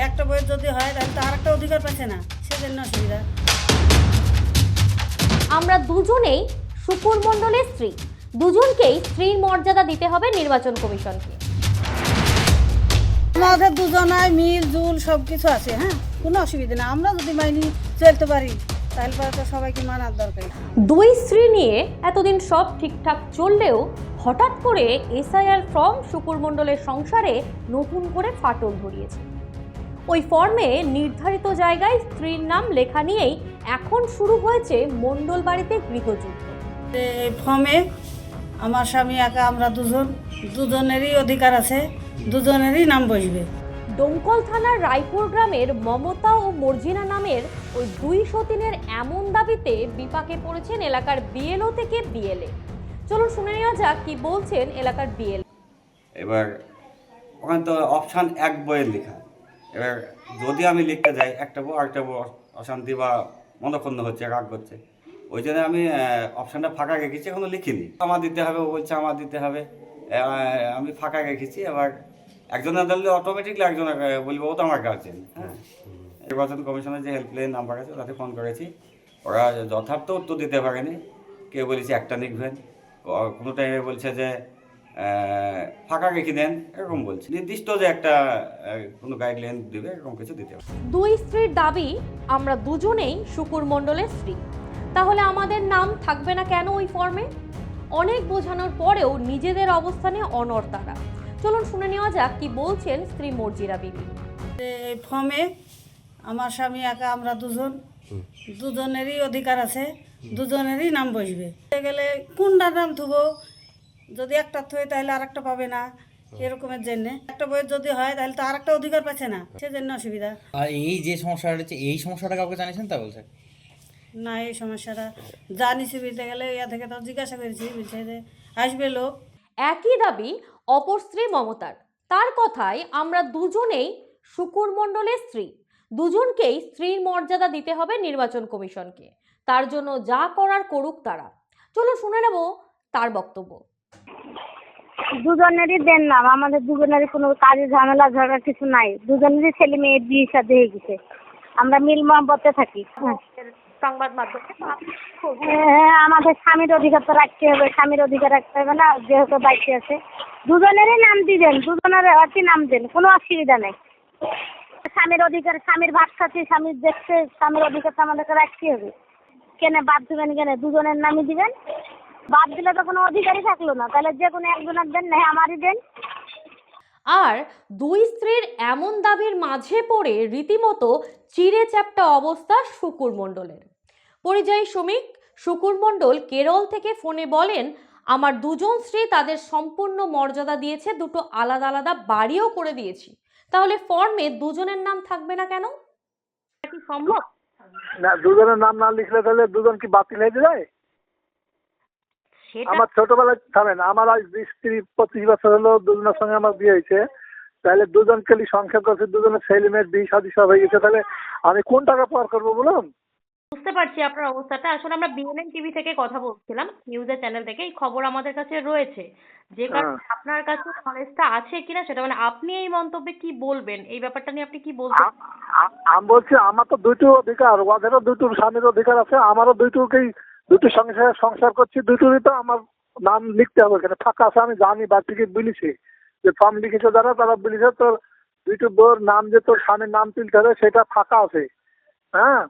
একটা বই যদি হয় তাহলে তো আরেকটা অধিকার পাচ্ছে না, সেজন্য অসুবিধা। আমরা দুজনেই শুকুর মণ্ডলের স্ত্রী, দুজনকেই স্ত্রীর মর্যাদা দিতে হবে নির্বাচন কমিশনকে। আমাদের দুজনায় মিল জুল সব কিছু আছে, হ্যাঁ, কোনো অসুবিধা না। আমরা যদি মাইনি চলতে পারি তাহলে পরে তো সবাইকে মানার দরকার। দুই স্ত্রী নিয়ে এতদিন সব ঠিকঠাক চললেও হঠাৎ করে এসআইআর ফর্ম শুকুর মণ্ডলের সংসারে নতুন করে ফাটল ধরিয়েছে। ওই ফর্মে নির্ধারিত জায়গায় স্ত্রীর নাম লেখা নিয়েই এখন শুরু হয়েছে মণ্ডল বাড়িতে গৃহযুদ্ধ। এই ফর্মে আমার স্বামী একা, আমরা দুজনেরই অধিকার আছে, দুজনেরই নাম বসবে। ডোমকল থানার রায়পুর গ্রামের মমতা ও মর্জিনা নামের ওই দুই সতীনের এমন দাবিতে বিপাকে পড়েছেন এলাকার বিএলও থেকে বিএলএ। চলুন শুনে নেওয়া যাক কি বলছেন এলাকার বিএলএ। এবার ওখানে তো অপশান এক বইয়ের লেখা, এবার যদি আমি লিখতে যাই একটা বউ আরেকটা বউ অশান্তি বা মনক্ষুণ্ণ হচ্ছে, রাগ করছে, ওই জন্য আমি অপশানটা ফাঁকা রেখেছি, এখনো লিখিনি। আমার দিতে হবে, ও বলছে আমার দিতে হবে, আমি ফাঁকা রেখেছি। এবার একজনের ধরলে অটোমেটিকলি একজন বলবো ও তো আমার গার্জেন। হ্যাঁ, নির্বাচন কমিশনের যে হেল্পলাইন নাম্বার আছে তাতে ফোন করেছি, ওরা যথার্থ উত্তর দিতে পারেনি। কেউ বলেছে একটা লিখবেন, কোনো টাইমে বলছে যে ফাঁকা রেখে দেন, এরকম বলছে। নির্দিষ্ট যে একটা কোনো গাইডলাইন দেবে, এরকম কিছু দিতে হবে। দুই স্ত্রীর দাবি, আমরা দুজনেই শুকুর মণ্ডলের স্ত্রী, তাহলে আমাদের নাম থাকবে না কেন ওই ফর্মে? অনেক বোঝানোর পরেও নিজেদের অবস্থানে অনড় তারা। চলুন শুনে নেওয়া যাক কি বলছেন স্ত্রী মর্জিনা বিবি। এই ফর্মে আমার স্বামী একা, আমরা দুজনেরই অধিকার আছে, দুজনেরই নাম বসবে। গেলে কোনটার নাম থুবো, যদি একটা থই তাহলে আরেকটা পাবে না, এরকমের জন্যে। একটা বইয়ের যদি হয় তাহলে তো আরেকটা অধিকার পাচ্ছে না, সেজন্য অসুবিধা। আর এই যে সমস্যাটা হচ্ছে, এই সমস্যাটা কাউকে জানিয়েছেন তা বলছে না, এই সমস্যাটা জানিছি বলতে গেলে ইয়া থেকে তো জিজ্ঞাসা করেছি, বলছে যে আসবে লোক। একই দাবি অপর স্ত্রী মমতার। তার কথায়, আমরা দুজনেই শুকুর মণ্ডলের স্ত্রী, দুজনকেই স্ত্রীর মর্যাদা দিতে হবে নির্বাচন কমিশনকে। তার জন্য যা করার করুক তারা। চলো শুনে নেব তার বক্তব্য। দুজনেরই দেন নাম, আমাদের দুজনেরই কোনো কাজে ঝামেলা ঝগড়া কিছু নাই। দুজনেরই ছেলে মেয়ের বিয়ে শাদী হয়ে গেছে, আমরা মিল মহব্বতে থাকি। সংবাদ মাধ্যমে হ্যাঁ, আমাদের স্বামীর অধিকার তো রাখতে হবে, স্বামীর অধিকার রাখতে হবে না, যেহেতু দায়িত্ব আছে। দুজনেরই নাম দিবেন, দুজনের একই নাম দেন, কোনো অসুবিধা নেই। স্বামীর অধিকার, স্বামীর ভাগ খাচ্ছি, স্বামীর দেখছে, স্বামীর অধিকার তো আমাদেরকে রাখতে হবে। কেনে বাদ দিবেন, কেনে দুজনের নামই দিবেন। বাদ দিলে তো কোনো অধিকারই থাকলো না, তাহলে যে কোনো একজনের দেন, না আমারই দেন। আর দুই স্ত্রীর এমন দাবির মাঝে পড়ে রীতিমতো চিড়ে চ্যাপ্টা অবস্থা শুকুর মণ্ডলের। পরিযায়ী শ্রমিক শুকুর মণ্ডল কেরল থেকে ফোনে বলেন, আমার দুজন স্ত্রী, তাদের সম্পূর্ণ মর্যাদা দিয়েছে, দুটো আলাদা আলাদা বাড়িও করে দিয়েছি, তাহলে ফর্মে দুজনের নাম থাকবে না কেন? কি সম্ভব? না, দুজনের নাম না লিখলে তাহলে দুজন কি বাতিল হয়ে যায়? আমার ছোটবেলায় থামেন, আমার আজ 20-25 বছর হলো দুজনের সঙ্গে আমার বিয়ে হয়েছে, তাহলে দুজনকে সংসার করছে, দুজনের ছেলে মেয়ের বিয়ে শাদী সব হয়ে গেছে, তাহলে আমি কোন টাকা পার করবো বলুন? বুঝতে পারছি আপনার অবস্থাটা। আসলে আমরা বিএনএন টিভি থেকে কথা বলছিলাম, নিউজের চ্যানেল থেকে। এই খবর আমাদের কাছে রয়েছে, যে কারণে আপনার কাছে নলেজটা আছে কিনা সেটা, মানে আপনি এই মন্তব্যে কি বলবেন, এই ব্যাপারটা নিয়ে আপনি কি বলবেন? আমি বলছি আমার তো দুটো অধিকার, ওদেরও দুটো স্বামীর অধিকার আছে, আমারও দুটোকেই, দুটো সংসার করছি, দুটোরই তো আমার নাম লিখতে হবে। এখানে ফাঁকা আছে, আমি জানি, বাড়ি থেকে বলেছি যে ফর্ম লিখেছে যারা, তারা বলেছে তোর দুটো বউর নাম যে তোর স্বামীর নাম তুলতে হবে সেটা ফাঁকা আছে। হ্যাঁ,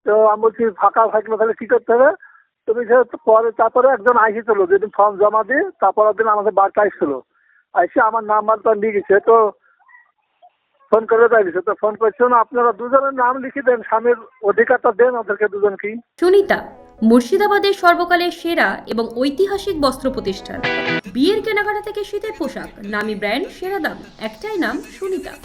তো আমি বলছি ফাঁকা থাকলে তাহলে কি করতে হবে? তুমি পরে তারপরে একজন আইসেছিল, যেদিন ফর্ম জমা দিয়ে তারপরের দিন আমাদের বাড়িতে আসছিল, আইসে আমার নাম্বারটা লিখেছে, তো ফোন করে দিয়েছে, তো ফোন করছে না, আপনারা দুজনের নাম লিখে দেন, স্বামীর অধিকারটা দেন ওদেরকে দুজনকেই। সুনিতা, মুর্শিদাবাদের সর্বকালের সেরা এবং ঐতিহাসিক বস্ত্র প্রতিষ্ঠান। বিয়ের কেনাকাটা থেকে শীতের পোশাক, নামি ব্র্যান্ড, সেরা দাম, একটাই নাম সুনিতা।